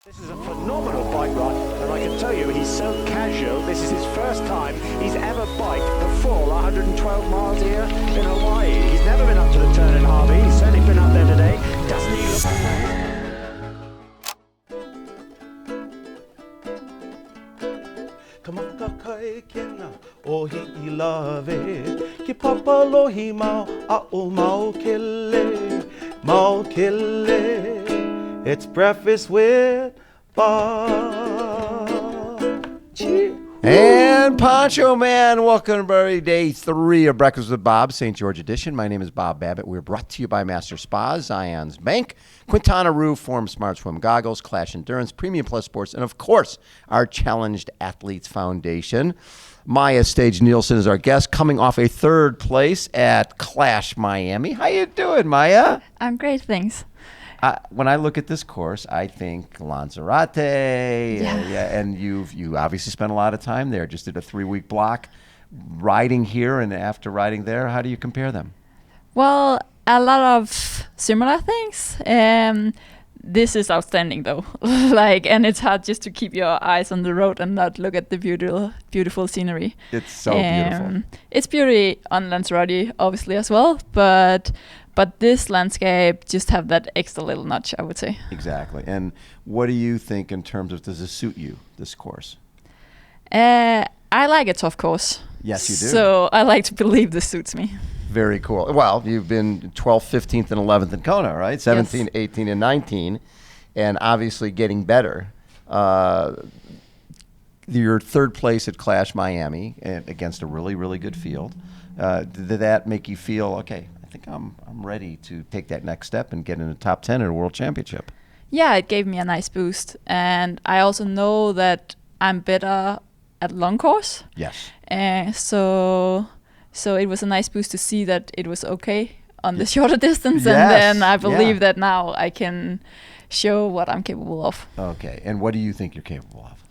This is a phenomenal bike ride, and I can tell you he's so casual. This is his first time he's ever biked the full 112 miles here in Hawaii. He's never been up to the turn in Harvey. He's certainly been up there today. Doesn't he look... Kamakaikaikena o hi'i lawe Ki papalohi mau a'o mau kele It's breakfast with Bob. And Poncho Man, welcome to everybody, day 3 of Breakfast with Bob, St. George edition. My name is Bob Babbitt. We're brought to you by Master Spa, Zion's Bank, Quintana Roo, Form Smart Swim Goggles, Clash Endurance, Premium Plus Sports, and of course, our Challenged Athletes Foundation. Maja Stage Nielsen is our guest, coming off a 3rd place at Clash Miami. How you doing, Maja? I'm great, thanks. When I look at this course, I think Lanzarote, and you obviously spent a lot of time there. Just did a 3-week block riding here and after riding there. How do you compare them? Well, a lot of similar things. This is outstanding though. And it's hard just to keep your eyes on the road and not look at the beautiful scenery. It's so beautiful. It's beauty on Lanzarote, obviously, as well, but this landscape just have that extra little notch, I would say. Exactly. And what do you think in terms of, does this suit you, this course? I like a tough course. Yes, you do. So I like to believe this suits me. Very cool. Well, you've been 12th, 15th, and 11th in Kona, right? 17, Yes. 18, and 19, and obviously getting better. Your 3rd place at Clash Miami against a really, really good field. Did that make you feel, okay, I think I'm ready to take that next step and get in the top 10 at a World Championship? Yeah, it gave me a nice boost. And I also know that I'm better at long course. Yes. So it was a nice boost to see that it was okay on the shorter distance. Yes. And then I believe that now I can show what I'm capable of. Okay. And what do you think you're capable of?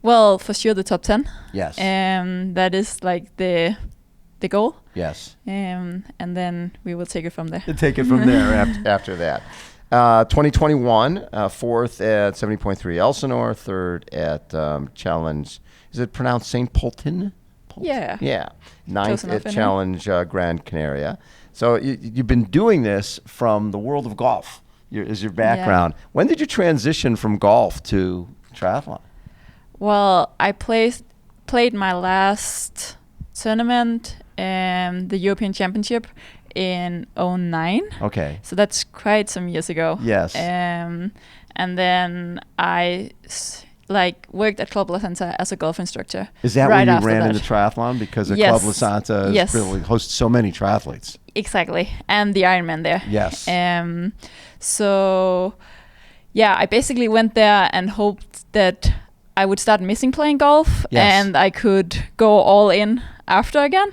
Well, for sure the top 10. Yes. That is like the goal. Yes. And then we will take it from there. Take it from there after that. 2021, 4th at 70.3 Elsinore, 3rd at Challenge. Is it pronounced St. Polten? Yeah. Yeah. 9th Close enough, at Challenge Gran Canaria. So you've been doing this from the world of golf is your background. Yeah. When did you transition from golf to triathlon? Well, I played my last tournament, the European Championship, in 2009. Okay. So that's quite some years ago. Yes. And then I worked at Club La Santa as a golf instructor. Is that right when you ran that. into triathlon? Because the Yes. Club La Santa really hosts so many triathletes. Exactly. And the Ironman there. Yes. So, yeah, I basically went there and hoped that I would start missing playing golf. Yes. And I could go all in after again.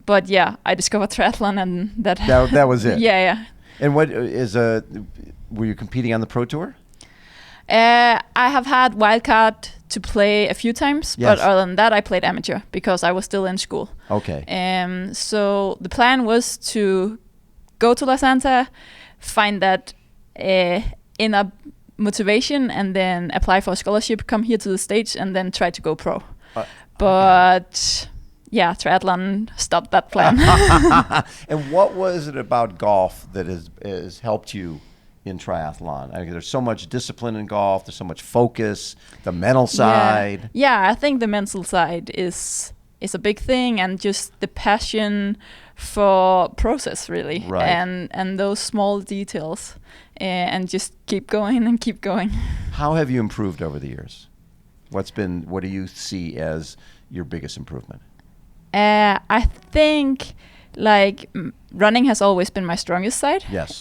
But yeah, I discovered triathlon and that was it. Yeah. And what were you competing on the Pro Tour? I have had wildcard to play a few times, Yes. but other than that, I played amateur because I was still in school. Okay. So the plan was to go to La Santa, find that inner motivation, and then apply for a scholarship, come here to the States, and then try to go pro. But yeah, triathlon stopped that plan. And what was it about golf that has helped you in triathlon? I mean, there's so much discipline in golf. There's so much focus. The mental side. Yeah, I think the mental side is a big thing, and just the passion for process, really, right. and those small details, and just keep going and keep going. How have you improved over the years? What do you see as your biggest improvement? I think running has always been my strongest side. Yes.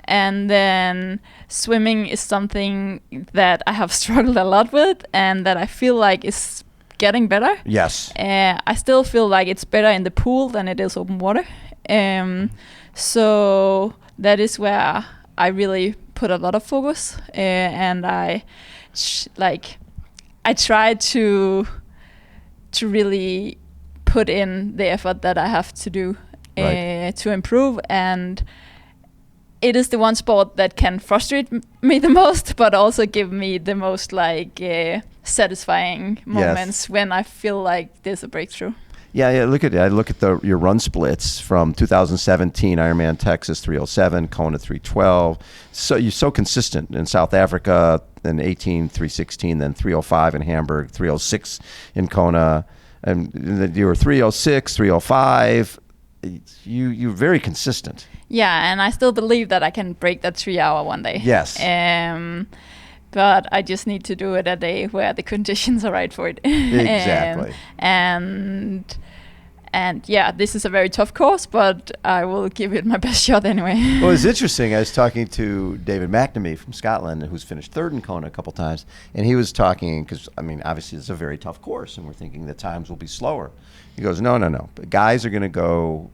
And then swimming is something that I have struggled a lot with, and that I feel like is getting better. Yes. I still feel like it's better in the pool than it is open water. So that is where I really put a lot of focus, and I try to really put in the effort that I have to do Right. to improve, and it is the one sport that can frustrate me the most, but also give me the most like satisfying moments when I feel like there's a breakthrough. Yeah, look at it. I look at your run splits from 2017 Ironman Texas 307, Kona 312. So you're so consistent in South Africa, then 18 316, then 305 in Hamburg, 306 in Kona, and then you were 306, 305. You're very consistent. Yeah, and I still believe that I can break that 3 hour one day. Yes. But I just need to do it a day where the conditions are right for it. Exactly. And yeah, this is a very tough course, but I will give it my best shot anyway. Well, it's interesting. I was talking to David McNamee from Scotland, who's finished third in Kona a couple times, and he was talking, because, I mean, obviously it's a very tough course, and we're thinking the times will be slower. He goes, no. But guys are going to go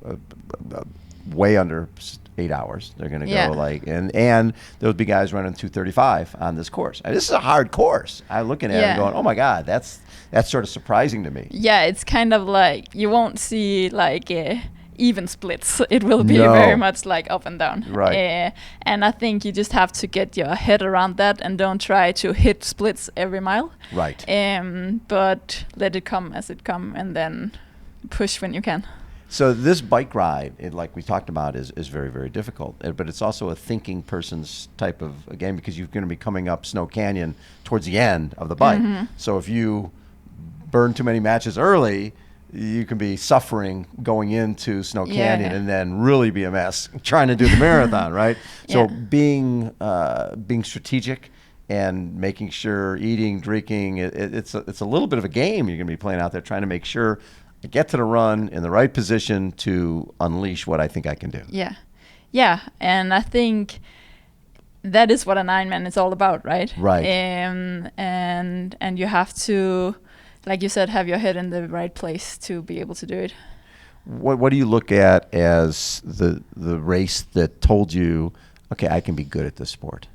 way under 8 hours. They're going to go like, and there'll be guys running 2:35 on this course. And this is a hard course. I'm looking at it and going, oh my God, that's sort of surprising to me. Yeah, it's kind of like, you won't see like even splits. It will be very much like up and down. Right. And I think you just have to get your head around that and don't try to hit splits every mile. Right. But let it come as it come, and then push when you can. So this bike ride, like we talked about, is very, very difficult. But it's also a thinking person's type of a game, because you're going to be coming up Snow Canyon towards the end of the bike. Mm-hmm. So if you burn too many matches early, you can be suffering going into Snow Canyon and then really be a mess trying to do the marathon, right? So being strategic and making sure eating, drinking, it's a little bit of a game you're going to be playing out there, trying to make sure I get to the run in the right position to unleash what I think I can do. Yeah, and I think that is what an Ironman is all about, right? Right. And you have to, like you said, have your head in the right place to be able to do it. What do you look at as the race that told you, okay, I can be good at this sport?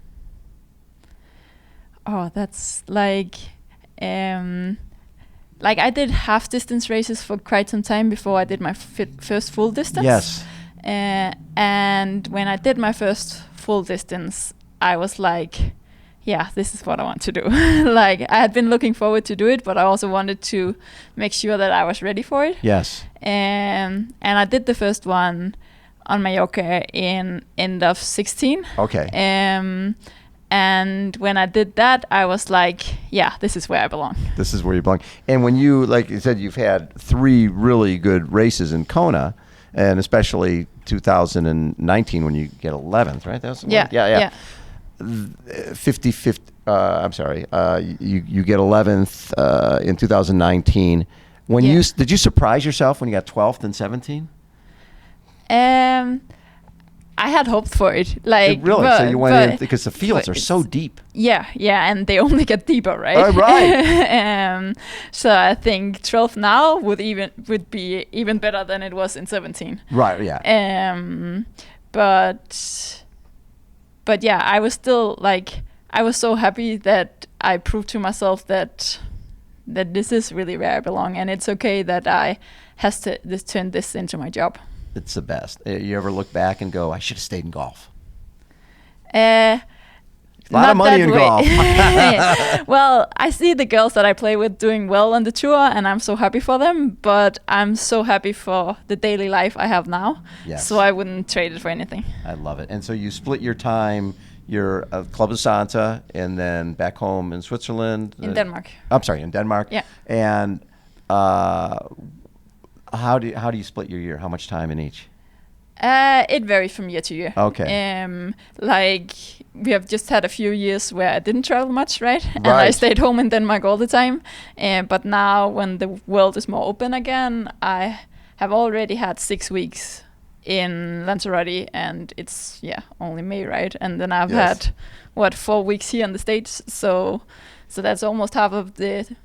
Oh, that's like I did half distance races for quite some time before I did my first full distance. Yes. And when I did my first full distance, I was like, yeah, this is what I want to do. Like, I had been looking forward to do it, but I also wanted to make sure that I was ready for it. Yes. And I did the first one on Mallorca in end of 16. Okay. And when I did that, I was like, yeah, this is where I belong. This is where you belong. And when you, like you said, you've had 3 really good races in Kona, and especially 2019 when you get 11th, right? That was Yeah. 50-50. I'm sorry. You get 11th in 2019. Did you surprise yourself when you got 12th and 17? I had hoped for it. Like, really? So you went in because the fields are so deep. Yeah, and they only get deeper, right? Oh, right. So I think 12th now would be even better than it was in 17. Right. Yeah. But yeah, I was still like, I was so happy that I proved to myself that this is really where I belong, and it's okay that I has to turn this into my job. It's the best. You ever look back and go, I should have stayed in golf? A lot of money in golf. Well, I see the girls that I play with doing well on the tour, and I'm so happy for them, but I'm so happy for the daily life I have now. Yes. So I wouldn't trade it for anything. I love it. And so you split your time, you're at Club de Santa, and then back home in Switzerland. In Denmark. I'm sorry, in Denmark. Yeah. And how do you split your year? How much time in each? It varies from year to year. Okay. Like, we have just had a few years where I didn't travel much, right? And I stayed home in Denmark all the time. But now, when the world is more open again, I have already had 6 weeks in Lanzarote, and it's only May, right? And then I've had 4 weeks here in the States. So that's almost half of the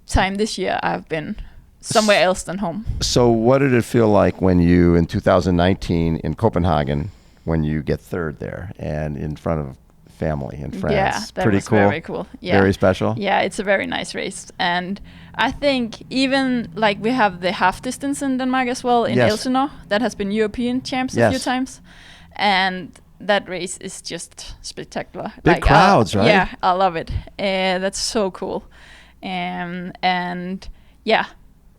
time this year I've been somewhere else than home. So what did it feel like when you, in 2019 in Copenhagen, when you get third there and in front of family and friends? Yeah, that Pretty was cool. very cool. Yeah. Very special? Yeah, it's a very nice race. And I think even like we have the half distance in Denmark as well in Elsinore that has been European champs a few times. And that race is just spectacular. Big crowds, right? Yeah, I love it. That's so cool. And yeah,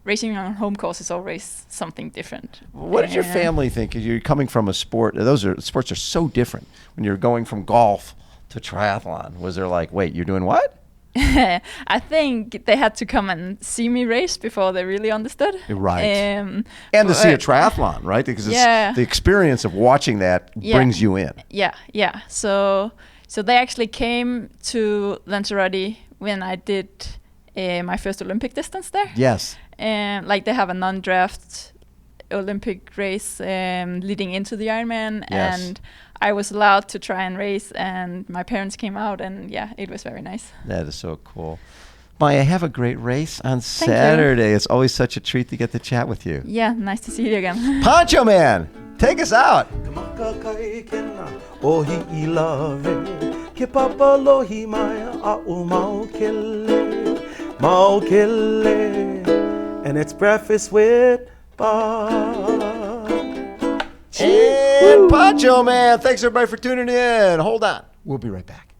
racing on home course is always something different. What did your family think? You're coming from a sport. Sports are so different. When you're going from golf to triathlon, was there like, wait, you're doing what? I think they had to come and see me race before they really understood. Right. And to see a triathlon, right? Because it's the experience of watching that brings you in. Yeah. So they actually came to Lanzarote when I did my first Olympic distance there. Yes. And like they have a non-draft Olympic race leading into the Ironman, and I was allowed to try and race, and my parents came out, and yeah, it was very nice. That is so cool. Maja, have a great race on Saturday. It's always such a treat to get to chat with you. Yeah, nice to see you again. Poncho Man, take us out. And it's breakfast with Bob. And Poncho Man, thanks everybody for tuning in. Hold on. We'll be right back.